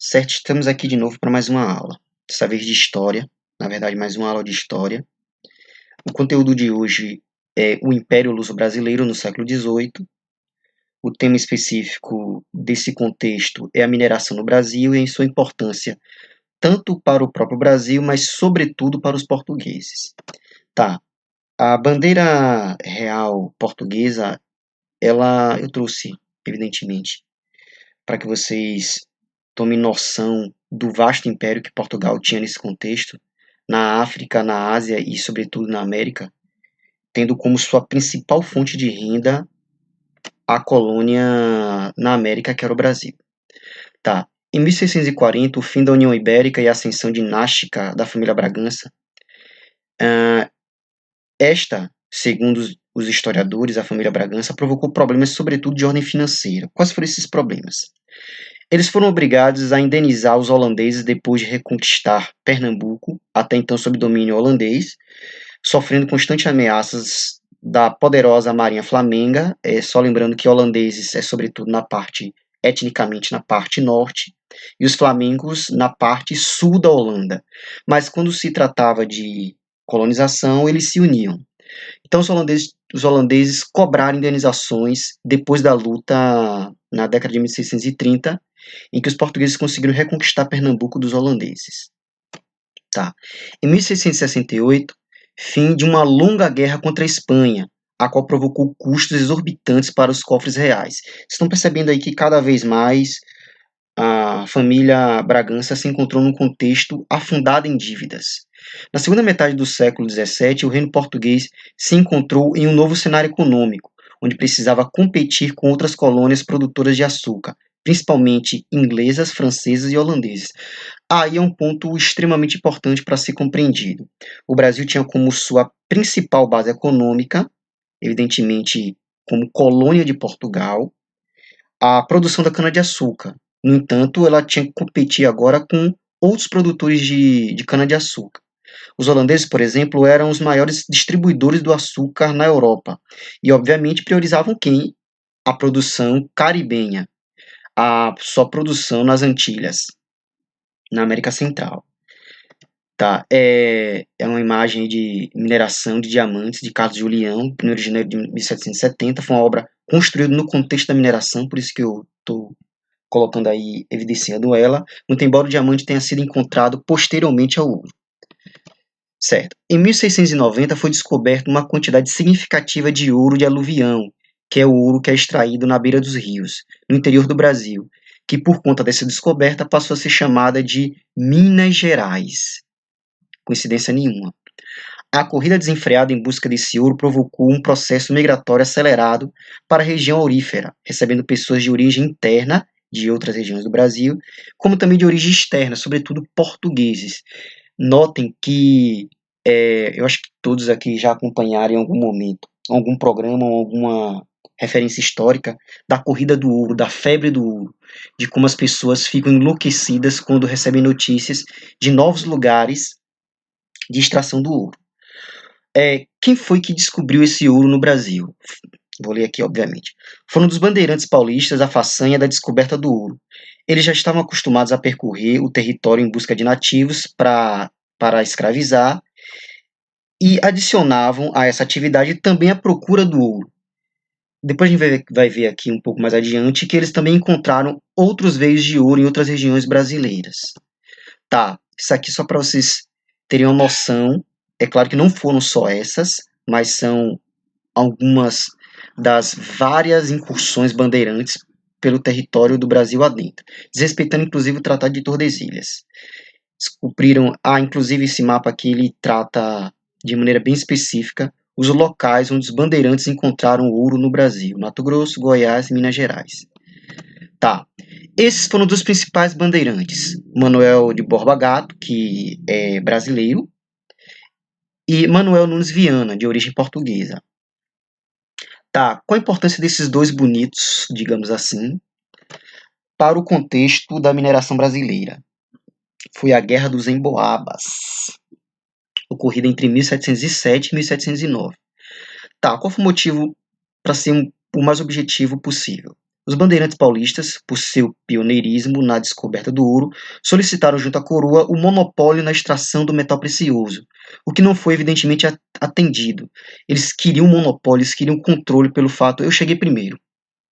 Certo, estamos aqui de novo para mais uma aula, dessa vez de história, na verdade mais uma aula de história. O conteúdo de hoje é o Império Luso-Brasileiro no século XVIII. O tema específico desse contexto é a mineração no Brasil e em sua importância tanto para o próprio Brasil, mas sobretudo para os portugueses. Tá, a bandeira real portuguesa, eu trouxe, evidentemente, para que vocês tomem noção do vasto império que Portugal tinha nesse contexto, na África, na Ásia e, sobretudo, na América, tendo como sua principal fonte de renda a colônia na América, que era o Brasil. Tá. Em 1640, o fim da União Ibérica e a ascensão dinástica da família Bragança, esta, segundo os historiadores, a família Bragança, provocou problemas, sobretudo de ordem financeira. Quais foram esses problemas? Eles foram obrigados a indenizar os holandeses depois de reconquistar Pernambuco, até então sob domínio holandês, sofrendo constantes ameaças da poderosa Marinha Flamenga, só lembrando que holandeses é sobretudo etnicamente na parte norte, e os flamengos na parte sul da Holanda. Mas quando se tratava de colonização, eles se uniam. Então os holandeses cobraram indenizações depois da luta na década de 1630, em que os portugueses conseguiram reconquistar Pernambuco dos holandeses. Tá. Em 1668, fim de uma longa guerra contra a Espanha, a qual provocou custos exorbitantes para os cofres reais. Vocês estão percebendo aí que cada vez mais a família Bragança se encontrou num contexto afundado em dívidas. Na segunda metade do século XVII, o reino português se encontrou em um novo cenário econômico, onde precisava competir com outras colônias produtoras de açúcar, principalmente inglesas, francesas e holandesas. Aí é um ponto extremamente importante para ser compreendido. O Brasil tinha como sua principal base econômica, evidentemente como colônia de Portugal, a produção da cana-de-açúcar. No entanto, ela tinha que competir agora com outros produtores de cana-de-açúcar. Os holandeses, por exemplo, eram os maiores distribuidores do açúcar na Europa e, obviamente, priorizavam quem? A produção caribenha, a sua produção nas Antilhas, na América Central. Tá, é uma imagem de mineração de diamantes de Carlos Julião, 1º de janeiro de 1770. Foi uma obra construída no contexto da mineração, por isso que eu estou colocando aí, evidenciando ela, muito embora o diamante tenha sido encontrado posteriormente ao ouro. Certo. Em 1690 foi descoberta uma quantidade significativa de ouro de aluvião, que é o ouro que é extraído na beira dos rios, no interior do Brasil, que por conta dessa descoberta passou a ser chamada de Minas Gerais. Coincidência nenhuma. A corrida desenfreada em busca desse ouro provocou um processo migratório acelerado para a região aurífera, recebendo pessoas de origem interna de outras regiões do Brasil, como também de origem externa, sobretudo portugueses. Notem que eu acho que todos aqui já acompanharam em algum momento, algum programa ou alguma referência histórica da corrida do ouro, da febre do ouro, de como as pessoas ficam enlouquecidas quando recebem notícias de novos lugares de extração do ouro. Quem foi que descobriu esse ouro no Brasil? Vou ler aqui, obviamente. Foram dos bandeirantes paulistas a façanha da descoberta do ouro. Eles já estavam acostumados a percorrer o território em busca de nativos para escravizar e adicionavam a essa atividade também a procura do ouro. Depois a gente vai ver aqui um pouco mais adiante que eles também encontraram outros veios de ouro em outras regiões brasileiras. Tá, isso aqui só para vocês terem uma noção. É claro que não foram só essas, mas são algumas das várias incursões bandeirantes pelo território do Brasil adentro, desrespeitando inclusive o Tratado de Tordesilhas. Descobriram, inclusive esse mapa aqui ele trata de maneira bem específica os locais onde os bandeirantes encontraram ouro no Brasil: Mato Grosso, Goiás e Minas Gerais. Tá. Esses foram dos principais bandeirantes: Manuel de Borba Gato, que é brasileiro, e Manuel Nunes Viana, de origem portuguesa. Tá, qual a importância desses dois bonitos, digamos assim, para o contexto da mineração brasileira? Foi a Guerra dos Emboabas, ocorrida entre 1707 e 1709. Tá, qual foi o motivo para ser o mais objetivo possível? Os bandeirantes paulistas, por seu pioneirismo na descoberta do ouro, solicitaram junto à coroa o monopólio na extração do metal precioso, o que não foi evidentemente atendido. Eles queriam monopólio, eles queriam controle pelo fato, eu cheguei primeiro,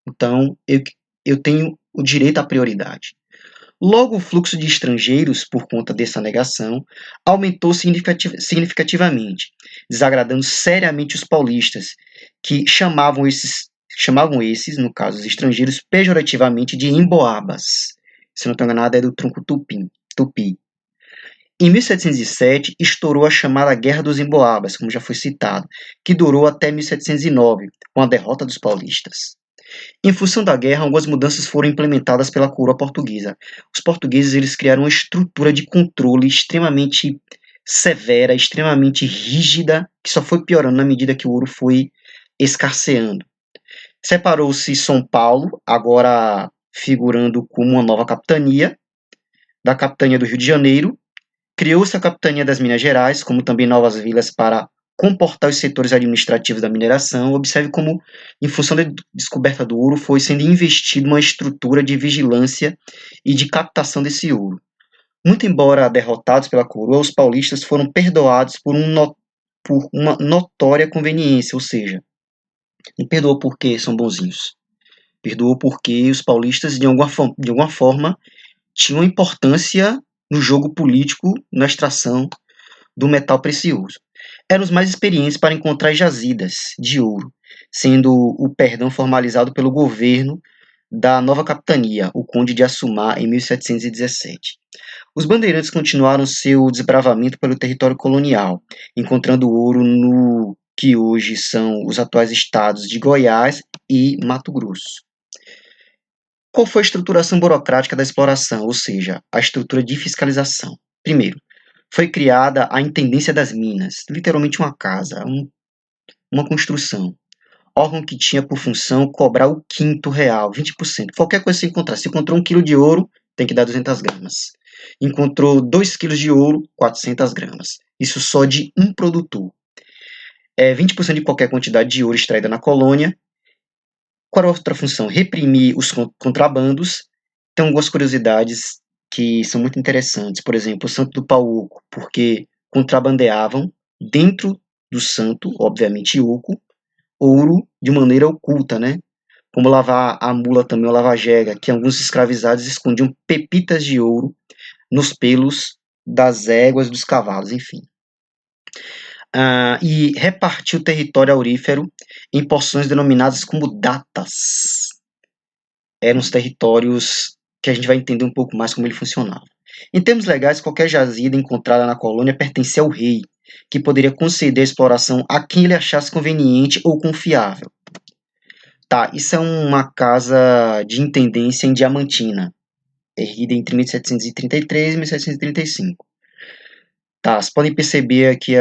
então eu tenho o direito à prioridade. Logo, o fluxo de estrangeiros, por conta dessa negação, aumentou significativamente, desagradando seriamente os paulistas, que chamavam esses, no caso os estrangeiros, pejorativamente de emboabas. Se não estou enganado, é do tronco tupi. Em 1707, estourou a chamada Guerra dos Emboabas, como já foi citado, que durou até 1709, com a derrota dos paulistas. Em função da guerra, algumas mudanças foram implementadas pela coroa portuguesa. Os portugueses eles criaram uma estrutura de controle extremamente severa, extremamente rígida, que só foi piorando na medida que o ouro foi escasseando. Separou-se São Paulo, agora figurando como uma nova capitania, da capitania do Rio de Janeiro. Criou-se a capitania das Minas Gerais, como também novas vilas para comportar os setores administrativos da mineração. Observe como, em função da descoberta do ouro, foi sendo investido uma estrutura de vigilância e de captação desse ouro. Muito embora derrotados pela coroa, os paulistas foram perdoados por uma notória conveniência, ou seja, não perdoou porque são bonzinhos, perdoou porque os paulistas, de alguma forma, tinham importância no jogo político, na extração do metal precioso. Eram os mais experientes para encontrar jazidas de ouro, sendo o perdão formalizado pelo governo da nova capitania, o Conde de Assumá, em 1717. Os bandeirantes continuaram seu desbravamento pelo território colonial, encontrando ouro no que hoje são os atuais estados de Goiás e Mato Grosso. Qual foi a estruturação burocrática da exploração, ou seja, a estrutura de fiscalização? Primeiro, foi criada a Intendência das Minas, literalmente uma casa, uma construção. Órgão que tinha por função cobrar o quinto real, 20%. Qualquer coisa que você encontrar. Se encontrou 1 quilo de ouro, tem que dar 200 gramas. Encontrou 2 quilos de ouro, 400 gramas. Isso só de um produtor. 20% de qualquer quantidade de ouro extraída na colônia. Qual a outra função? Reprimir os contrabandos. Tem algumas curiosidades que são muito interessantes. Por exemplo, o Santo do Pau Oco, porque contrabandeavam dentro do santo, obviamente oco, ouro de maneira oculta, né? Como lavar a mula também, ou lava-jega, que alguns escravizados escondiam pepitas de ouro nos pelos das éguas dos cavalos, enfim. E repartiu o território aurífero em porções denominadas como datas. Eram os territórios que a gente vai entender um pouco mais como ele funcionava. Em termos legais, qualquer jazida encontrada na colônia pertencia ao rei, que poderia conceder a exploração a quem ele achasse conveniente ou confiável. Tá, isso é uma casa de intendência em Diamantina, erguida entre 1733 e 1735. Tá, vocês podem perceber que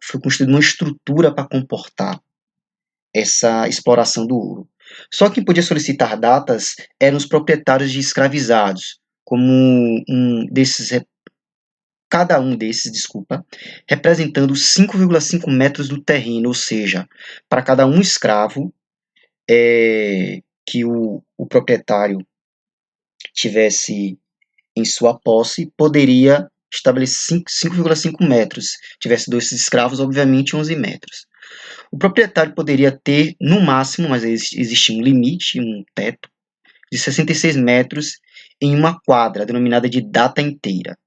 foi construída uma estrutura para comportar essa exploração do ouro. Só quem podia solicitar datas eram os proprietários de escravizados, cada um desses, representando 5,5 metros do terreno, ou seja, para cada um escravo que o proprietário tivesse em sua posse, poderia estabelecer 5,5 metros. Tivesse 2 escravos, obviamente 11 metros. O proprietário poderia ter, no máximo, mas existia um limite, um teto, de 66 metros em uma quadra, denominada de data inteira.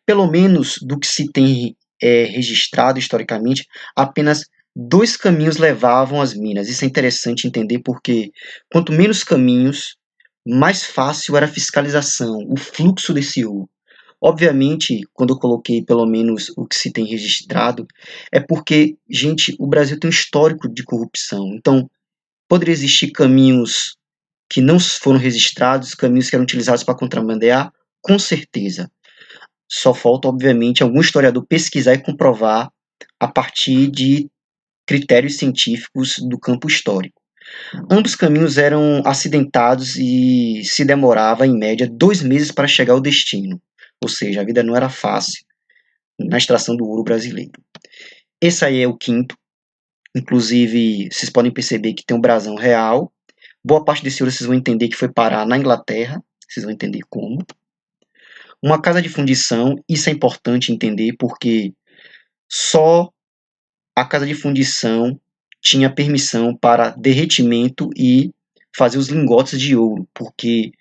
Pelo menos do que se tem registrado historicamente, apenas 2 caminhos levavam às minas. Isso é interessante entender porque quanto menos caminhos, mais fácil era a fiscalização, o fluxo desse ouro. Obviamente, quando eu coloquei pelo menos o que se tem registrado, é porque, gente, o Brasil tem um histórico de corrupção. Então, poderia existir caminhos que não foram registrados, caminhos que eram utilizados para contrabandear? Com certeza. Só falta, obviamente, algum historiador pesquisar e comprovar a partir de critérios científicos do campo histórico. Ambos caminhos eram acidentados e se demorava, em média, 2 meses para chegar ao destino. Ou seja, a vida não era fácil na extração do ouro brasileiro. Esse aí é o quinto. Inclusive, vocês podem perceber que tem um brasão real. Boa parte desse ouro vocês vão entender que foi parar na Inglaterra, vocês vão entender como. Uma casa de fundição, isso é importante entender porque só a casa de fundição tinha permissão para derretimento e fazer os lingotes de ouro, porque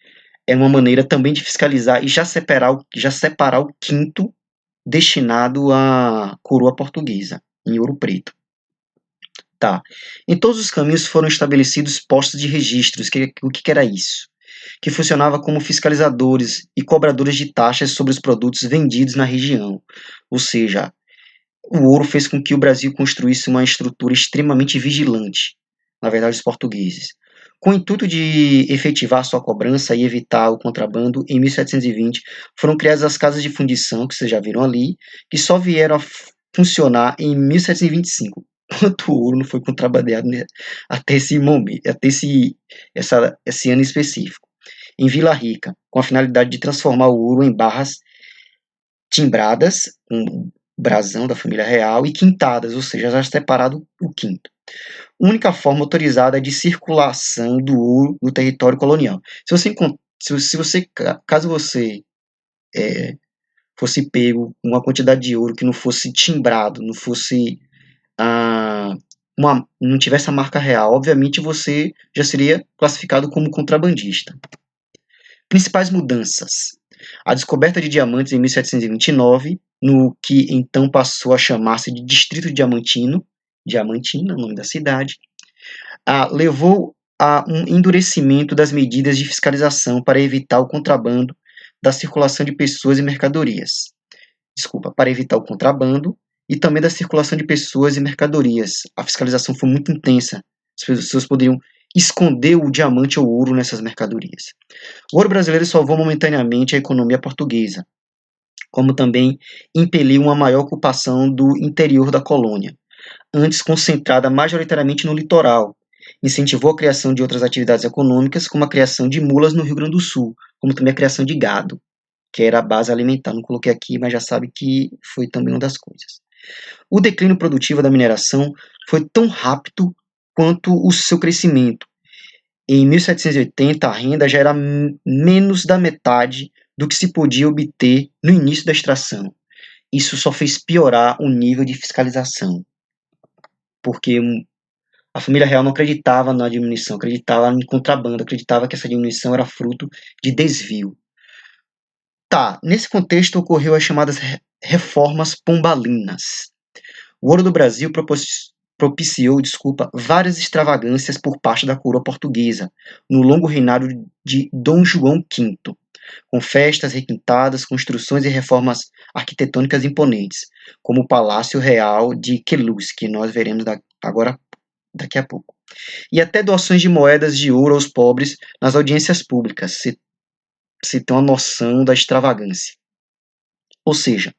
é uma maneira também de fiscalizar e já separar o quinto destinado à coroa portuguesa, em ouro preto. Tá. Em todos os caminhos foram estabelecidos postos de registros. O que era isso? Que funcionava como fiscalizadores e cobradores de taxas sobre os produtos vendidos na região. Ou seja, o ouro fez com que o Brasil construísse uma estrutura extremamente vigilante, na verdade, os portugueses. Com o intuito de efetivar sua cobrança e evitar o contrabando, em 1720 foram criadas as casas de fundição, que vocês já viram ali, que só vieram a funcionar em 1725. Quanto ouro não foi contrabandeado até esse momento, até esse ano específico. Em Vila Rica, com a finalidade de transformar o ouro em barras timbradas, com brasão da família real, e quintadas, ou seja, já separado o quinto. Única forma autorizada de circulação do ouro no território colonial. Caso você fosse pego uma quantidade de ouro que não fosse timbrado, não fosse não tivesse a marca real, obviamente você já seria classificado como contrabandista. Principais mudanças. A descoberta de diamantes em 1729, no que então passou a chamar-se de Distrito Diamantino, Diamantina, o nome da cidade, levou a um endurecimento das medidas de fiscalização para evitar o contrabando da circulação de pessoas e mercadorias. Para evitar o contrabando e também da circulação de pessoas e mercadorias. A fiscalização foi muito intensa. As pessoas poderiam esconder o diamante ou o ouro nessas mercadorias. O ouro brasileiro salvou momentaneamente a economia portuguesa, como também impeliu uma maior ocupação do interior da colônia, antes concentrada majoritariamente no litoral. Incentivou a criação de outras atividades econômicas, como a criação de mulas no Rio Grande do Sul, como também a criação de gado, que era a base alimentar. Não coloquei aqui, mas já sabe que foi também uma das coisas. O declínio produtivo da mineração foi tão rápido quanto o seu crescimento. Em 1780, a renda já era menos da metade do que se podia obter no início da extração. Isso só fez piorar o nível de fiscalização, porque a família real não acreditava na diminuição, acreditava em contrabando, acreditava que essa diminuição era fruto de desvio. Nesse contexto ocorreu as chamadas reformas pombalinas. O ouro do Brasil propiciou várias extravagâncias por parte da coroa portuguesa, no longo reinado de Dom João V, com festas requintadas, construções e reformas arquitetônicas imponentes, como o Palácio Real de Queluz, que nós veremos daqui a pouco. E até doações de moedas de ouro aos pobres nas audiências públicas, se tem uma noção da extravagância. Ou seja,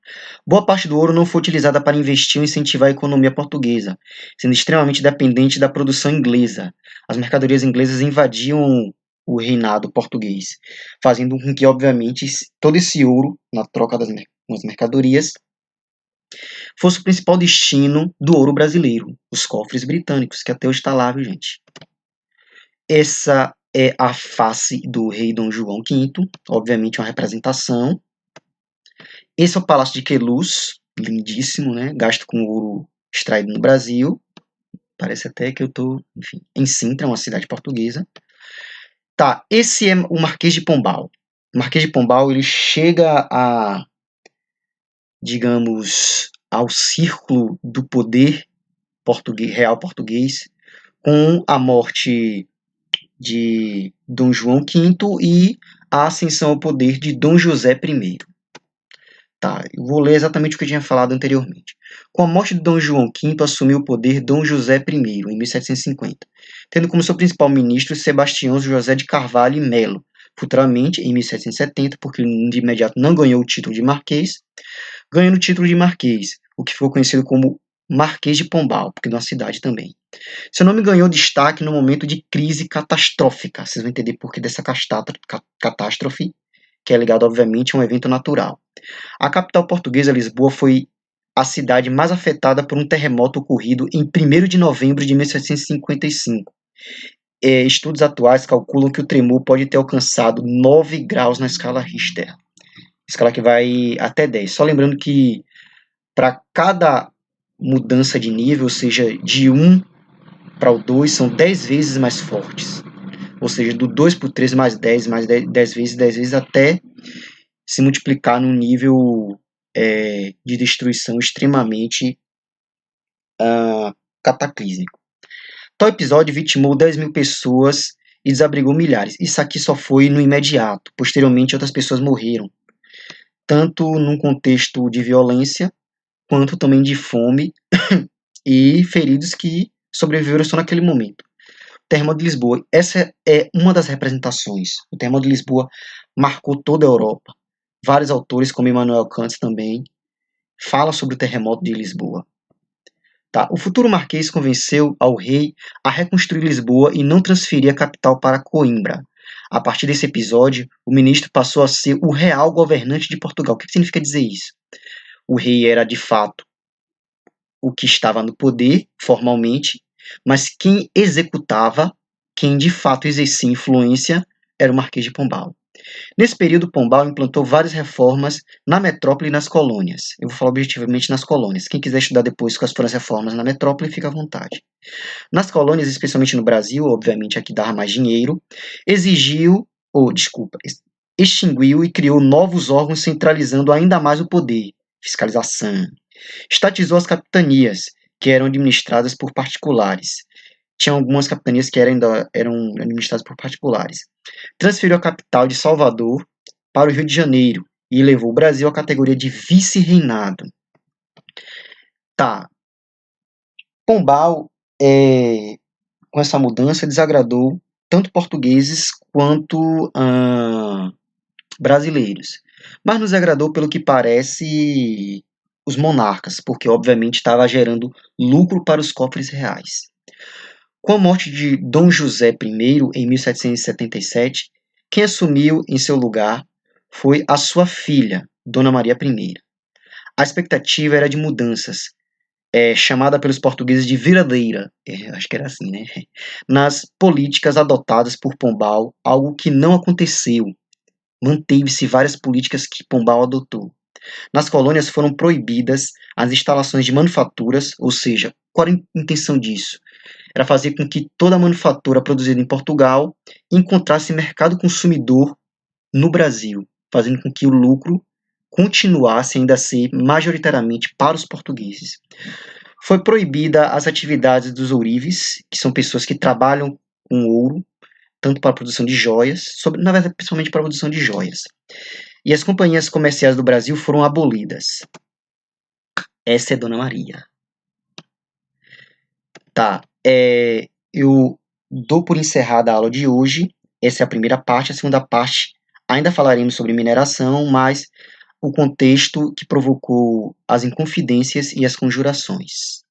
boa parte do ouro não foi utilizada para investir ou incentivar a economia portuguesa, sendo extremamente dependente da produção inglesa. As mercadorias inglesas invadiam o reinado português, fazendo com que, obviamente, todo esse ouro, na troca das mercadorias, fosse o principal destino do ouro brasileiro, os cofres britânicos, que até hoje está lá, viu, gente? Essa é a face do rei Dom João V, obviamente uma representação. Esse é o Palácio de Queluz, lindíssimo, né? Gasto com ouro extraído no Brasil. Parece até que eu estou, enfim, em Sintra, uma cidade portuguesa. Esse é o Marquês de Pombal. O Marquês de Pombal, ele chega digamos, ao círculo do poder real português com a morte de Dom João V e a ascensão ao poder de Dom José I. Eu vou ler exatamente o que eu tinha falado anteriormente. Com a morte de Dom João V, assumiu o poder Dom José I, em 1750, tendo como seu principal ministro Sebastião José de Carvalho e Melo. Futuramente, em 1770, porque de imediato não ganhou o título de marquês, ganhando o título de marquês, o que ficou conhecido como Marquês de Pombal, porque é uma cidade também. Seu nome ganhou destaque no momento de crise catastrófica. Vocês vão entender por que dessa catástrofe, que é ligado, obviamente, a um evento natural. A capital portuguesa, Lisboa, foi a cidade mais afetada por um terremoto ocorrido em 1º de novembro de 1755. estudos atuais calculam que o tremor pode ter alcançado 9 graus na escala Richter, escala que vai até 10. Só lembrando que para cada mudança de nível, ou seja, de 1 para o 2, são 10 vezes mais fortes. Ou seja, do 2 para o 3 mais 10 10 vezes, até se multiplicar num nível de destruição extremamente cataclísmico. Tal episódio vitimou 10 mil pessoas e desabrigou milhares. Isso aqui só foi no imediato. Posteriormente, outras pessoas morreram, tanto num contexto de violência, quanto também de fome e feridos que sobreviveram só naquele momento. O terremoto de Lisboa, essa é uma das representações. O terremoto de Lisboa marcou toda a Europa. Vários autores, como Immanuel Kant também, falam sobre o terremoto de Lisboa. Tá? O futuro marquês convenceu ao rei a reconstruir Lisboa e não transferir a capital para Coimbra. A partir desse episódio, o ministro passou a ser o real governante de Portugal. O que significa dizer isso? O rei era, de fato, o que estava no poder, formalmente, mas quem executava, quem de fato exercia influência, era o Marquês de Pombal. Nesse período, Pombal implantou várias reformas na metrópole e nas colônias. Eu vou falar objetivamente nas colônias. Quem quiser estudar depois quais foram as reformas na metrópole, fica à vontade. Nas colônias, especialmente no Brasil, obviamente aqui dava mais dinheiro, extinguiu e criou novos órgãos centralizando ainda mais o poder, fiscalização. Estatizou as capitanias, que eram administradas por particulares. Tinha algumas capitanias que eram administradas por particulares. Transferiu a capital de Salvador para o Rio de Janeiro e levou o Brasil à categoria de vice-reinado. Tá. Pombal, com essa mudança, desagradou tanto portugueses quanto brasileiros. Mas nos agradou, pelo que parece, os monarcas, porque obviamente estava gerando lucro para os cofres reais. Com a morte de Dom José I, em 1777, quem assumiu em seu lugar foi a sua filha, Dona Maria I. A expectativa era de mudanças, chamada pelos portugueses de viradeira, acho que era assim, né? Nas políticas adotadas por Pombal, algo que não aconteceu. Manteve-se várias políticas que Pombal adotou. Nas colônias foram proibidas as instalações de manufaturas, ou seja, qual era a intenção disso? Era fazer com que toda a manufatura produzida em Portugal encontrasse mercado consumidor no Brasil, fazendo com que o lucro continuasse ainda a ser majoritariamente para os portugueses. Foi proibida as atividades dos ourives, que são pessoas que trabalham com ouro, tanto para a produção de joias, na verdade, principalmente para a produção de joias. E as companhias comerciais do Brasil foram abolidas. Essa é Dona Maria. Tá, eu dou por encerrada a aula de hoje. Essa é a primeira parte. A segunda parte ainda falaremos sobre mineração, mas o contexto que provocou as inconfidências e as conjurações.